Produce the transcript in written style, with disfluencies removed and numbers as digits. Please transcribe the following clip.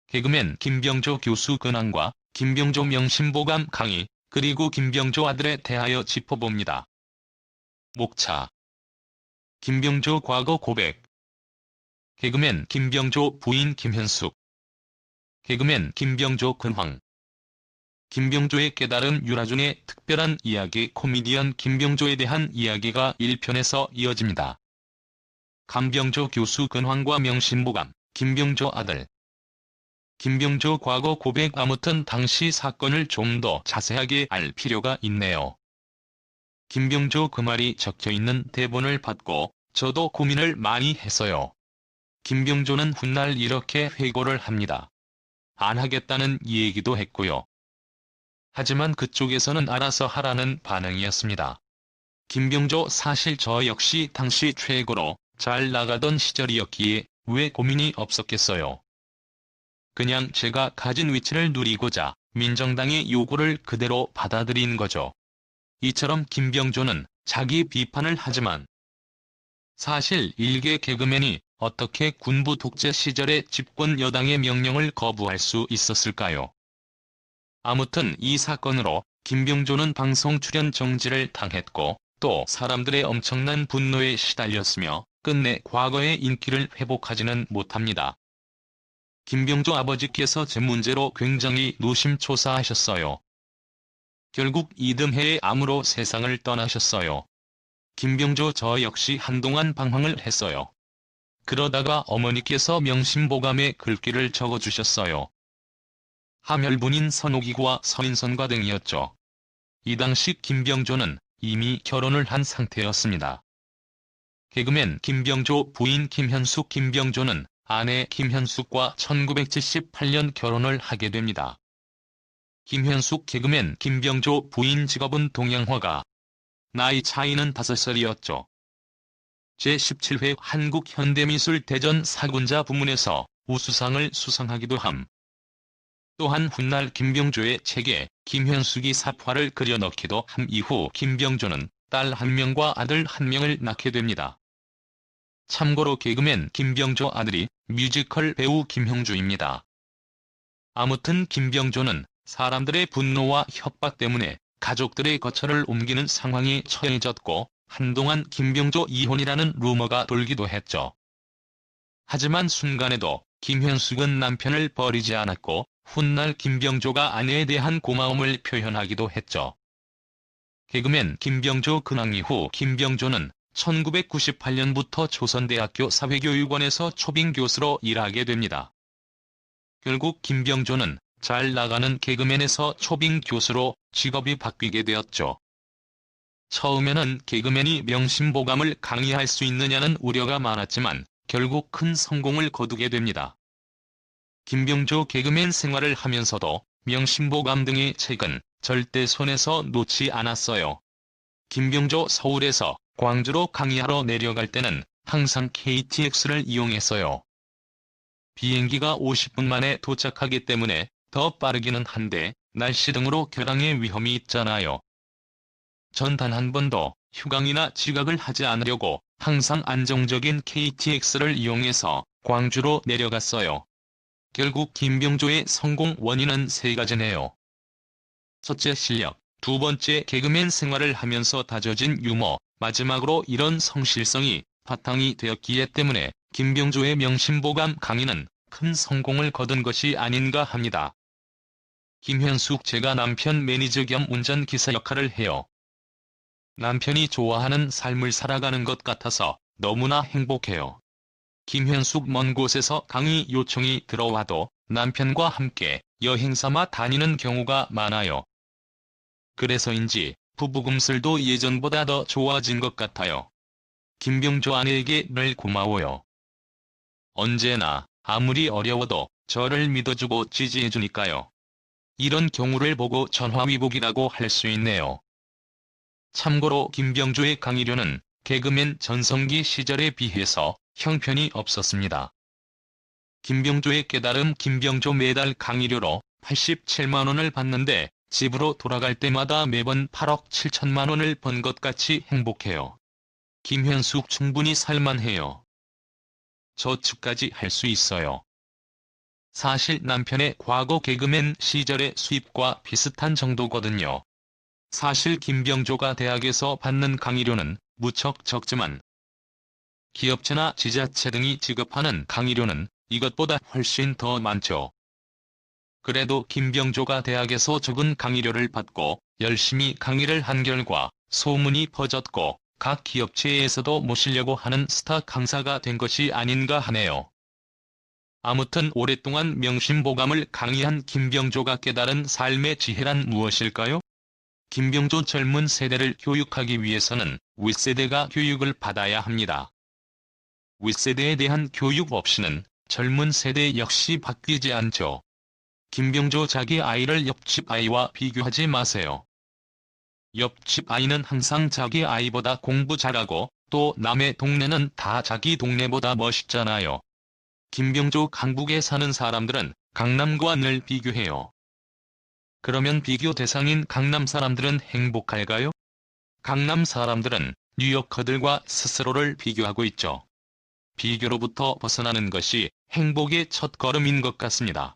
개그맨 김병조 교수 근황과 김병조 명심보감 강의, 그리고 김병조 아들에 대하여 짚어봅니다. 목차. 김병조 과거 고백. 개그맨 김병조 부인 김현숙. 개그맨 김병조 근황. 김병조의 깨달음 유라 중의 특별한 이야기. 코미디언 김병조에 대한 이야기가 1편에서 이어집니다. 김병조 교수 근황과 명심보감, 김병조 아들. 김병조 과거 고백. 아무튼 당시 사건을 좀 더 자세하게 알 필요가 있네요. 김병조 그 말이 적혀있는 대본을 받고 저도 고민을 많이 했어요. 김병조는 훗날 이렇게 회고를 합니다. 안 하겠다는 얘기도 했고요. 하지만 그쪽에서는 알아서 하라는 반응이었습니다. 김병조 사실 저 역시 당시 최고로 잘 나가던 시절이었기에 왜 고민이 없었겠어요. 그냥 제가 가진 위치를 누리고자 민정당의 요구를 그대로 받아들인 거죠. 이처럼 김병조는 자기 비판을 하지만 사실 일개 개그맨이 어떻게 군부 독재 시절에 집권 여당의 명령을 거부할 수 있었을까요? 아무튼 이 사건으로 김병조는 방송 출연 정지를 당했고 또 사람들의 엄청난 분노에 시달렸으며 끝내 과거의 인기를 회복하지는 못합니다. 김병조 아버지께서 제 문제로 굉장히 노심초사하셨어요. 결국 이듬해에 암으로 세상을 떠나셨어요. 김병조 저 역시 한동안 방황을 했어요. 그러다가 어머니께서 명심보감에 글귀를 적어주셨어요. 하멸분인 선옥이구와 서인선과 등이었죠. 이 당시 김병조는 이미 결혼을 한 상태였습니다. 개그맨 김병조 부인 김현숙. 김병조는 아내 김현숙과 1978년 결혼을 하게 됩니다. 김현숙 개그맨 김병조 부인 직업은 동양화가. 나이 차이는 5살이었죠. 제17회 한국현대미술대전 사군자 부문에서 우수상을 수상하기도 함. 또한 훗날 김병조의 책에 김현숙이 사파를 그려 넣기도 함. 이후 김병조는 딸 1명과 아들 1명을 낳게 됩니다. 참고로 개그맨 김병조 아들이 뮤지컬 배우 김형주입니다. 아무튼 김병조는 사람들의 분노와 협박 때문에 가족들의 거처를 옮기는 상황에 처해졌고 한동안 김병조 이혼이라는 루머가 돌기도 했죠. 하지만 순간에도 김현숙은 남편을 버리지 않았고 훗날 김병조가 아내에 대한 고마움을 표현하기도 했죠. 개그맨 김병조 근황. 이후 김병조는 1998년부터 조선대학교 사회교육원에서 초빙 교수로 일하게 됩니다. 결국 김병조는 잘 나가는 개그맨에서 초빙 교수로 직업이 바뀌게 되었죠. 처음에는 개그맨이 명심보감을 강의할 수 있느냐는 우려가 많았지만 결국 큰 성공을 거두게 됩니다. 김병조 개그맨 생활을 하면서도 명심보감 등의 책은 절대 손에서 놓지 않았어요. 김병조 서울에서 광주로 강의하러 내려갈 때는 항상 KTX를 이용했어요. 비행기가 50분 만에 도착하기 때문에 더 빠르기는 한데 날씨 등으로 결항의 위험이 있잖아요. 전 단 한 번도 휴강이나 지각을 하지 않으려고 항상 안정적인 KTX를 이용해서 광주로 내려갔어요. 결국 김병조의 성공 원인은 3가지네요. 첫째 실력, 두 번째 개그맨 생활을 하면서 다져진 유머, 마지막으로 이런 성실성이 바탕이 되었기에 때문에 김병조의 명심보감 강의는 큰 성공을 거둔 것이 아닌가 합니다. 김현숙. 제가 남편 매니저 겸 운전기사 역할을 해요. 남편이 좋아하는 삶을 살아가는 것 같아서 너무나 행복해요. 김현숙. 먼 곳에서 강의 요청이 들어와도 남편과 함께 여행 삼아 다니는 경우가 많아요. 그래서인지 부부금슬도 예전보다 더 좋아진 것 같아요. 김병조 아내에게 늘 고마워요. 언제나 아무리 어려워도 저를 믿어주고 지지해주니까요. 이런 경우를 보고 전화위복이라고 할 수 있네요. 참고로 김병조의 강의료는 개그맨 전성기 시절에 비해서 형편이 없었습니다. 김병조의 깨달음. 김병조 매달 강의료로 87만 원을 받는데 집으로 돌아갈 때마다 매번 8억 7천만 원을 번 것 같이 행복해요. 김현숙. 충분히 살만해요. 저축까지 할 수 있어요. 사실 남편의 과거 개그맨 시절의 수입과 비슷한 정도거든요. 사실 김병조가 대학에서 받는 강의료는 무척 적지만 기업체나 지자체 등이 지급하는 강의료는 이것보다 훨씬 더 많죠. 그래도 김병조가 대학에서 적은 강의료를 받고 열심히 강의를 한 결과 소문이 퍼졌고 각 기업체에서도 모시려고 하는 스타 강사가 된 것이 아닌가 하네요. 아무튼 오랫동안 명심보감을 강의한 김병조가 깨달은 삶의 지혜란 무엇일까요? 김병조 젊은 세대를 교육하기 위해서는 윗세대가 교육을 받아야 합니다. 윗세대에 대한 교육 없이는 젊은 세대 역시 바뀌지 않죠. 김병조 자기 아이를 옆집 아이와 비교하지 마세요. 옆집 아이는 항상 자기 아이보다 공부 잘하고 또 남의 동네는 다 자기 동네보다 멋있잖아요. 김병조 강북에 사는 사람들은 강남과 늘 비교해요. 그러면 비교 대상인 강남 사람들은 행복할까요? 강남 사람들은 뉴요커들과 스스로를 비교하고 있죠. 비교로부터 벗어나는 것이 행복의 첫걸음인 것 같습니다.